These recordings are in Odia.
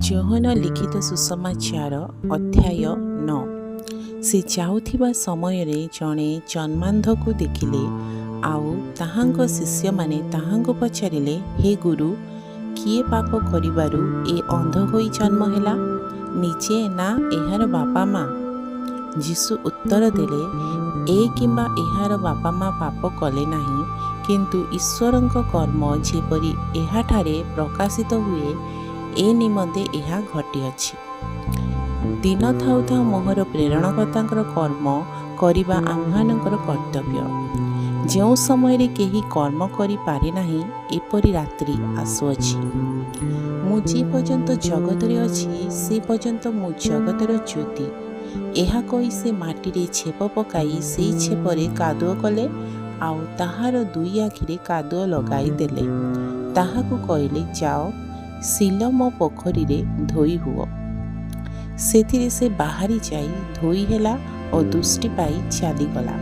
ଯୋହନ ଲିଖିତ ସୁସମାଚାର ଅଧ୍ୟାୟ 9। ସେ ଯାଉଥିବା ସମୟରେ ଜଣେ ଜନ୍ମାନ୍ଧକୁ ଦେଖିଲେ। ଆଉ ତାହାଙ୍କ ଶିଷ୍ୟମାନେ ତାହାଙ୍କୁ ପଚାରିଲେ, ହେ ଗୁରୁ, କିଏ ପାପ କରିବାରୁ ଏ ଅନ୍ଧ ହୋଇ ଜନ୍ମ ହେଲା, ନିଜେ ନା ଏହାର ବାପା ମା? ଯୀଶୁ ଉତ୍ତର ଦେଲେ, ଏ କିମ୍ବା ଏହାର ବାପା ମା ପାପ କଲେ ନାହିଁ, କିନ୍ତୁ ଈଶ୍ୱରଙ୍କ କର୍ମ ଯେପରି ଏହାଠାରେ ପ୍ରକାଶିତ ହୁଏ, ଏ ନିମନ୍ତେ ଏହା ଘଟିଅଛି। ଦିନ ଥାଉ ଥାଉ ମୋହର ପ୍ରେରଣକର୍ତ୍ତାଙ୍କର କର୍ମ କରିବା ଆମ୍ଭମାନଙ୍କର କର୍ତ୍ତବ୍ୟ। ଯେଉଁ ସମୟରେ କେହି କର୍ମ କରିପାରେ ନାହିଁ, ଏପରି ରାତ୍ରି ଆସୁଅଛି। ମୁଁ ଯେ ପର୍ଯ୍ୟନ୍ତ ଜଗତରେ ଅଛି, ସେ ପର୍ଯ୍ୟନ୍ତ ମୁଁ ଜଗତର ଜ୍ୟୋତି। ଏହା କହି ସେ ମାଟିରେ ଛେପ ପକାଇ ସେଇ ଛେପରେ କାଦୁଅ କଲେ, ଆଉ ତାହାର ଦୁଇ ଆଖିରେ କାଦୁଅ ଲଗାଇ ଦେଲେ। ତାହାକୁ କହିଲେ, ଯାଅ, ସିଲୋମ ପୋଖରୀରେ ଧୋଇ ହୁଅ। ସେଥିରେ ସେ ବାହାରି ଯାଇ ଧୋଇ ହେଲା ଓ ଦୃଷ୍ଟି ପାଇ ଚାଲିଗଲା।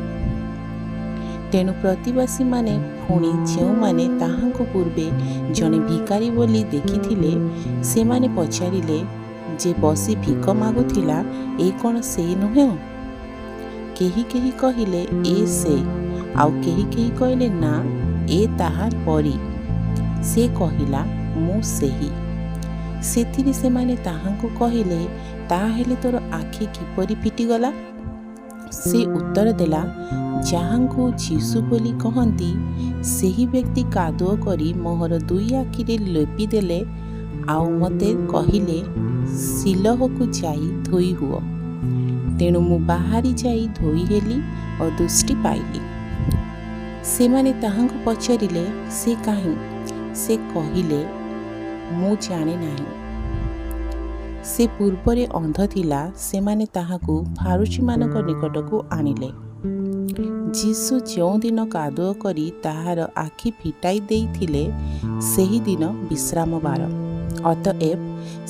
ତେଣୁ ପ୍ରତିବାସୀମାନେ ପୁଣି ଯେଉଁମାନେ ତାହାଙ୍କୁ ପୂର୍ବେ ଜଣେ ଭିକାରୀ ବୋଲି ଦେଖିଥିଲେ, ସେମାନେ ପଚାରିଲେ, ଯେ ବସି ଭିକ ମାଗୁଥିଲା, ଏ କ'ଣ ସେ ନୁହେଁ? କେହି କେହି କହିଲେ, ଏ ସେ। ଆଉ କେହି କେହି କହିଲେ, ନା, ଏ ତାହାର ପରି। ସେ କହିଲା, ମୁଁ ସେହି। ସେଥିରେ ସେମାନେ ତାହାଙ୍କୁ କହିଲେ, ତାହେଲେ ତୋର ଆଖି କିପରି ଫିଟିଗଲା? ସେ ଉତ୍ତର ଦେଲା, ଯାହାଙ୍କୁ ଯୀଶୁ ବୋଲି କହନ୍ତି, ସେହି ବ୍ୟକ୍ତି କାଦୁଅ କରି ମୋହର ଦୁଇ ଆଖିରେ ଲେପି ଦେଲେ, ଆଉ ମୋତେ କହିଲେ, ସିଲୋହକୁ ଯାଇ ଧୋଇ ହୁଅ। ତେଣୁ ମୁଁ ବାହାରି ଯାଇ ଧୋଇ ହେଲି ଓ ଦୃଷ୍ଟି ପାଇଲି। ସେମାନେ ତାହାଙ୍କୁ ପଚାରିଲେ, ସେ କାହିଁ? ସେ କହିଲେ, ମୁଁ ଜାଣେ ନାହିଁ। ସେ ପୂର୍ବରେ ଅନ୍ଧ ଥିଲା। ସେମାନେ ତାହାକୁ ଫାରୁଶୀମାନଙ୍କ ନିକଟକୁ ଆଣିଲେ। ଯୀଶୁ ଯେଉଁଦିନ କାଦୁଅ କରି ତାହାର ଆଖି ଫିଟାଇ ଦେଇଥିଲେ, ସେହିଦିନ ବିଶ୍ରାମବାର। ଅତଏବ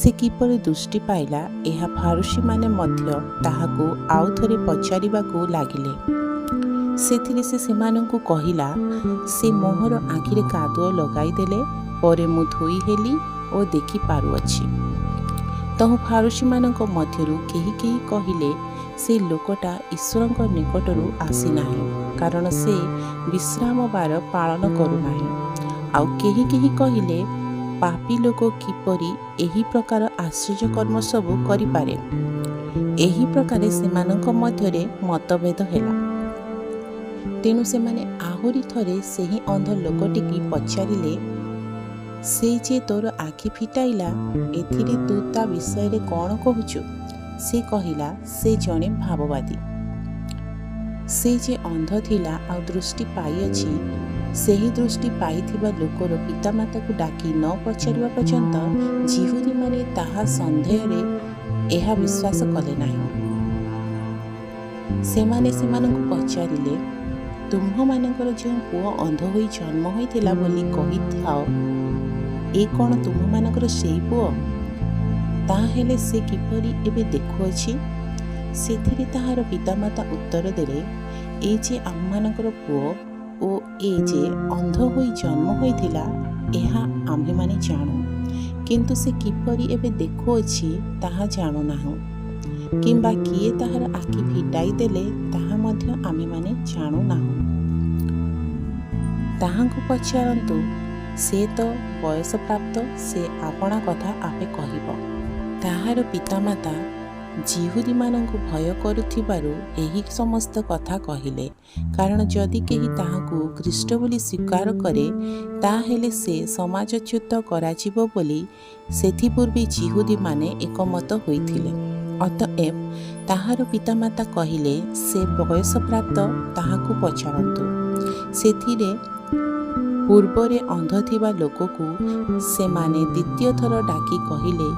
ସେ କିପରି ଦୃଷ୍ଟି ପାଇଲା, ଏହା ଫାରୁଶୀମାନେ ମଧ୍ୟ ତାହାକୁ ଆଉ ଥରେ ପଚାରିବାକୁ ଲାଗିଲେ। ସେଥିରେ ସେ ସେମାନଙ୍କୁ କହିଲା, ସେ ମୋହର ଆଖିରେ କାଦୁଅ ଲଗାଇ ଦେଲେ ପରେ ମୁଁ ଧୋଇ ହେଲି ଓ ଦେଖି ପାରୁଅଛି। ତହୁ ଫାରୁଶୀମାନଙ୍କ ମଧ୍ୟରୁ କେହି କେହି କହିଲେ, ସେ ଲୋକଟା ଈଶ୍ୱରଙ୍କ ନିକଟରୁ ଆସିନାହିଁ, କାରଣ ସେ ବିଶ୍ରାମବାର ପାଳନ କରୁନାହିଁ। ଆଉ କେହି କେହି କହିଲେ, ପାପୀ ଲୋକ କିପରି ଏହି ପ୍ରକାର ଆଶ୍ଚର୍ଯ୍ୟକର୍ମ ସବୁ କରିପାରେ? ଏହି ପ୍ରକାରେ ସେମାନଙ୍କ ମଧ୍ୟରେ ମତଭେଦ ହେଲା। ତେଣୁ ସେମାନେ ଆହୁରି ଥରେ ସେହି ଅନ୍ଧ ଲୋକଟିକି ପଚାରିଲେ, ସେ ଯେ ତୋର ଆଖି ଫିଟାଇଲା, ଏଥିରେ ତୁ ତା ବିଷୟରେ କ'ଣ କହୁଛୁ? ସେ କହିଲା, ସେ ଜଣେ ଭାବବାଦୀ। ସେ ଯେ ଅନ୍ଧ ଥିଲା ଆଉ ଦୃଷ୍ଟି ପାଇଅଛି, ସେହି ଦୃଷ୍ଟି ପାଇଥିବା ଲୋକର ପିତାମାତାକୁ ଡାକି ନ ପଚାରିବା ପର୍ଯ୍ୟନ୍ତ ଯିହୁଦୀମାନେ ତାହା ସନ୍ଦେହରେ ଏହା ବିଶ୍ୱାସ କଲେ ନାହିଁ। ସେମାନେ ସେମାନଙ୍କୁ ପଚାରିଲେ, ତୁମ୍ଭମାନଙ୍କର ଯେଉଁ ପୁଅ ଅନ୍ଧ ହୋଇ ଜନ୍ମ ହୋଇଥିଲା ବୋଲି କହିଥାଅ, ଏ କ'ଣ ତୁମ୍ଭମାନଙ୍କର ସେଇ ପୁଅ? ତାହେଲେ ସେ କିପରି ଏବେ ଦେଖୁଅଛି? ସେଥିରେ ତାହାର ପିତାମାତା ଉତ୍ତର ଦେଲେ, ଏ ଯେ ଆମମାନଙ୍କର ପୁଅ ଓ ଏ ଯେ ଅନ୍ଧ ହୋଇ ଜନ୍ମ ହୋଇଥିଲା, ଏହା ଆମ୍ଭେମାନେ ଜାଣୁ, କିନ୍ତୁ ସେ କିପରି ଏବେ ଦେଖୁଅଛି ତାହା ଜାଣୁନାହୁଁ, କିମ୍ବା କିଏ ତାହାର ଆଖି ଫିଟାଇ ଦେଲେ, ତାହା ମଧ୍ୟ ଆମ୍ଭେମାନେ ଜାଣୁନାହୁଁ। ତାହାଙ୍କୁ ପଚାରନ୍ତୁ, ସେ ତ ବୟସପ୍ରାପ୍ତ, ସେ ଆପଣା କଥା ଆପେ କହିବ। ତାହାର ପିତାମାତା ଯିହୁଦୀମାନଙ୍କୁ ଭୟ କରୁଥିବାରୁ ଏହି ସମସ୍ତ କଥା କହିଲେ, କାରଣ ଯଦି କେହି ତାହାଙ୍କୁ ଖ୍ରୀଷ୍ଟ ବୋଲି ସ୍ୱୀକାର କରେ, ତାହେଲେ ସେ ସମାଜଚ୍ୟୁତ କରାଯିବ ବୋଲି ସେଥିପୂର୍ବେ ଯିହୁଦୀମାନେ ଏକମତ ହୋଇଥିଲେ। ଅତଏବ ତାହାର ପିତାମାତା କହିଲେ, ସେ ବୟସପ୍ରାପ୍ତ, ତାହାକୁ ପଚାରନ୍ତୁ। ସେଥିରେ ପୂର୍ବରେ ଅନ୍ଧ ଥିବା ଲୋକକୁ ସେମାନେ ଦ୍ୱିତୀୟ ଥର ଡାକି କହିଲେ,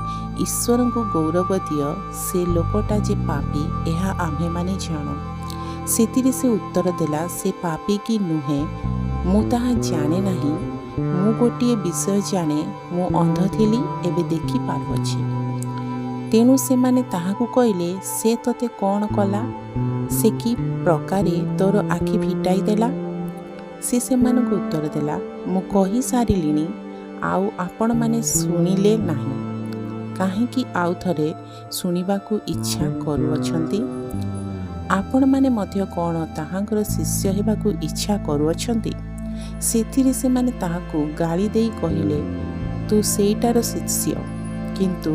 ଈଶ୍ୱରଙ୍କୁ ଗୌରବ ଦିଅ, ସେ ଲୋକଟା ଯେ ପାପୀ, ଏହା ଆମ୍ଭେମାନେ ଜାଣୁ। ସେଥିରେ ସେ ଉତ୍ତର ଦେଲା, ସେ ପାପୀ କି ନୁହେଁ, ମୁଁ ତାହା ଜାଣେ ନାହିଁ। ମୁଁ ଗୋଟିଏ ବିଷୟ ଜାଣେ, ମୁଁ ଅନ୍ଧ ଥିଲି, ଏବେ ଦେଖି ପାରୁଅଛି। ତେଣୁ ସେମାନେ ତାହାକୁ କହିଲେ, ସେ ତୋତେ କ'ଣ କଲା? ସେ କି ପ୍ରକାରେ ତୋର ଆଖି ଫିଟାଇ ଦେଲା? ସେ ସେମାନଙ୍କୁ ଉତ୍ତର ଦେଲା, ମୁଁ କହି ସାରିଲିଣି, ଆଉ ଆପଣମାନେ ଶୁଣିଲେ ନାହିଁ। କାହିଁକି ଆଉ ଥରେ ଶୁଣିବାକୁ ଇଚ୍ଛା କରୁଅଛନ୍ତି? ଆପଣମାନେ ମଧ୍ୟ କ'ଣ ତାହାଙ୍କର ଶିଷ୍ୟ ହେବାକୁ ଇଚ୍ଛା କରୁଅଛନ୍ତି? ସେଥିରେ ସେମାନେ ତାହାକୁ ଗାଳି ଦେଇ କହିଲେ, ତୁ ସେଇଟାର ଶିଷ୍ୟ, କିନ୍ତୁ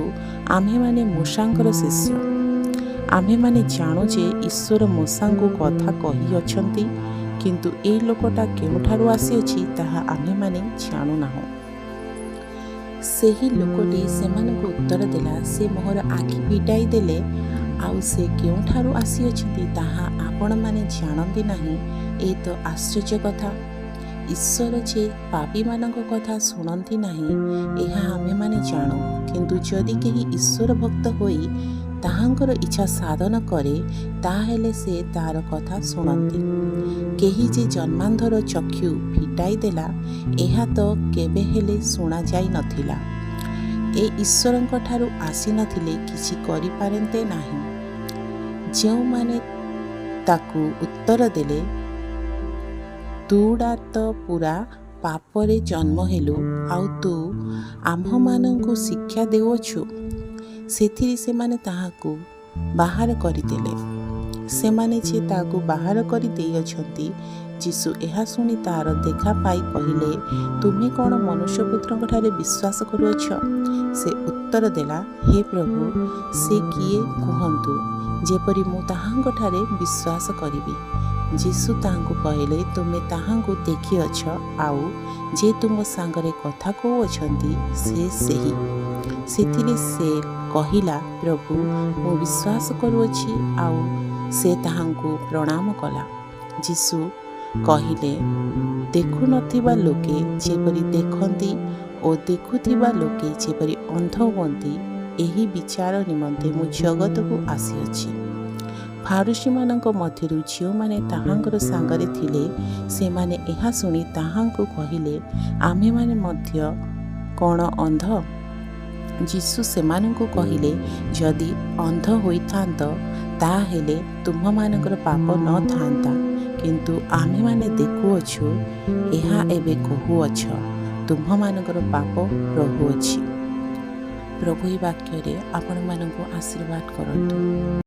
ଆମ୍ଭେମାନେ ମୂଷାଙ୍କର ଶିଷ୍ୟ। ଆମ୍ଭେମାନେ ଜାଣୁ ଯେ ଈଶ୍ୱର ମୂଷାଙ୍କୁ କଥା କହିଅଛନ୍ତି, କିନ୍ତୁ ଏ ଲୋକଟା କେଉଁଠାରୁ ଆସିଅଛି ତାହା ଆମ୍ଭେମାନେ ଜାଣୁନାହୁଁ। ସେହି ଲୋକଟି ସେମାନଙ୍କୁ ଉତ୍ତର ଦେଲା, ସେ ମୋହର ଆଖି ଫିଟାଇ ଦେଲେ, ଆଉ ସେ କେଉଁଠାରୁ ଆସିଅଛନ୍ତି ତାହା ଆପଣମାନେ ଜାଣନ୍ତି ନାହିଁ। ଏ ତ ଆଶ୍ଚର୍ଯ୍ୟ କଥା। ଈଶ୍ୱର ଯେ ପାପୀମାନଙ୍କ କଥା ଶୁଣନ୍ତି ନାହିଁ, ଏହା ଆମ୍ଭେମାନେ ଜାଣୁ। କିନ୍ତୁ ଯଦି କେହି ଈଶ୍ୱର ଭକ୍ତ ହୋଇ ତାହାଙ୍କର ଇଚ୍ଛା ସାଧନ କରେ, ତାହେଲେ ସେ ତାହାର କଥା ଶୁଣନ୍ତି। କେହି ଯେ ଜନ୍ମାନ୍ଧର ଚକ୍ଷୁ ଫିଟାଇ ଦେଲା, ଏହା ତ କେବେ ହେଲେ ଶୁଣାଯାଇ ନଥିଲା। ଏ ଈଶ୍ୱରଙ୍କ ଠାରୁ ଆସିନଥିଲେ କିଛି କରିପାରନ୍ତେ ନାହିଁ। ଯେଉଁମାନେ ତାକୁ ଉତ୍ତର ଦେଲେ, ତୁଡ଼ା ତ ପୂରା ପାପରେ ଜନ୍ମ ହେଲୁ, ଆଉ ତୁ ଆମ୍ଭମାନଙ୍କୁ ଶିକ୍ଷା ଦେଉଅଛୁ। ସେଥିରେ ସେମାନେ ତାହାକୁ ବାହାର କରିଦେଲେ। ସେମାନେ ଯେ ତାହାକୁ ବାହାର କରି ଦେଇଅଛନ୍ତି। ଯୀଶୁ ଏହା ଶୁଣି ତାହାର ଦେଖା ପାଇ କହିଲେ, ତୁମେ କ'ଣ ମନୁଷ୍ୟପୁତ୍ରଙ୍କଠାରେ ବିଶ୍ୱାସ କରୁଅଛ? ସେ ଉତ୍ତର ଦେଲା, ହେ ପ୍ରଭୁ, ସେ କିଏ କୁହନ୍ତୁ, ଯେପରି ମୁଁ ତାହାଙ୍କଠାରେ ବିଶ୍ୱାସ କରିବି। ଯୀଶୁ ତାହାଙ୍କୁ କହିଲେ, ତୁମେ ତାହାଙ୍କୁ ଦେଖିଅଛ, ଆଉ ଯେ ତୁମ ସାଙ୍ଗରେ କଥା କହୁଅଛନ୍ତି ସେ ସେହି। ସେଥିରେ ସେ କହିଲା, ପ୍ରଭୁ, ମୁଁ ବିଶ୍ୱାସ କରୁଅଛି। ଆଉ ସେ ତାହାଙ୍କୁ ପ୍ରଣାମ କଲା। ଯୀଶୁ କହିଲେ, ଦେଖୁନଥିବା ଲୋକେ ଯେପରି ଦେଖନ୍ତି ଓ ଦେଖୁଥିବା ଲୋକେ ଯେପରି ଅନ୍ଧ ହୁଅନ୍ତି, ଏହି ବିଚାର ନିମନ୍ତେ ମୁଁ ଜଗତକୁ ଆସିଅଛି। ଫାରୁସୀମାନଙ୍କ ମଧ୍ୟରୁ ଯେଉଁମାନେ ତାହାଙ୍କର ସାଙ୍ଗରେ ଥିଲେ, ସେମାନେ ଏହା ଶୁଣି ତାହାଙ୍କୁ କହିଲେ, ଆମ୍ଭେମାନେ ମଧ୍ୟ କ'ଣ ଅନ୍ଧ? ଯୀଶୁ ସେମାନଙ୍କୁ କହିଲେ, ଯଦି ଅନ୍ଧ ହୋଇଥାନ୍ତ, ତାହେଲେ ତୁମ୍ଭମାନଙ୍କର ପାପ ନ ଥାନ୍ତା। କିନ୍ତୁ ଆମ୍ଭେମାନେ ଦେଖୁଅଛୁ, ଏହା ଏବେ କହୁଅଛ, ତୁମ୍ଭମାନଙ୍କର ପାପ ରହୁଅଛି। ପ୍ରଭୁ ଏହି ବାକ୍ୟରେ ଆପଣମାନଙ୍କୁ ଆଶୀର୍ବାଦ କରନ୍ତୁ।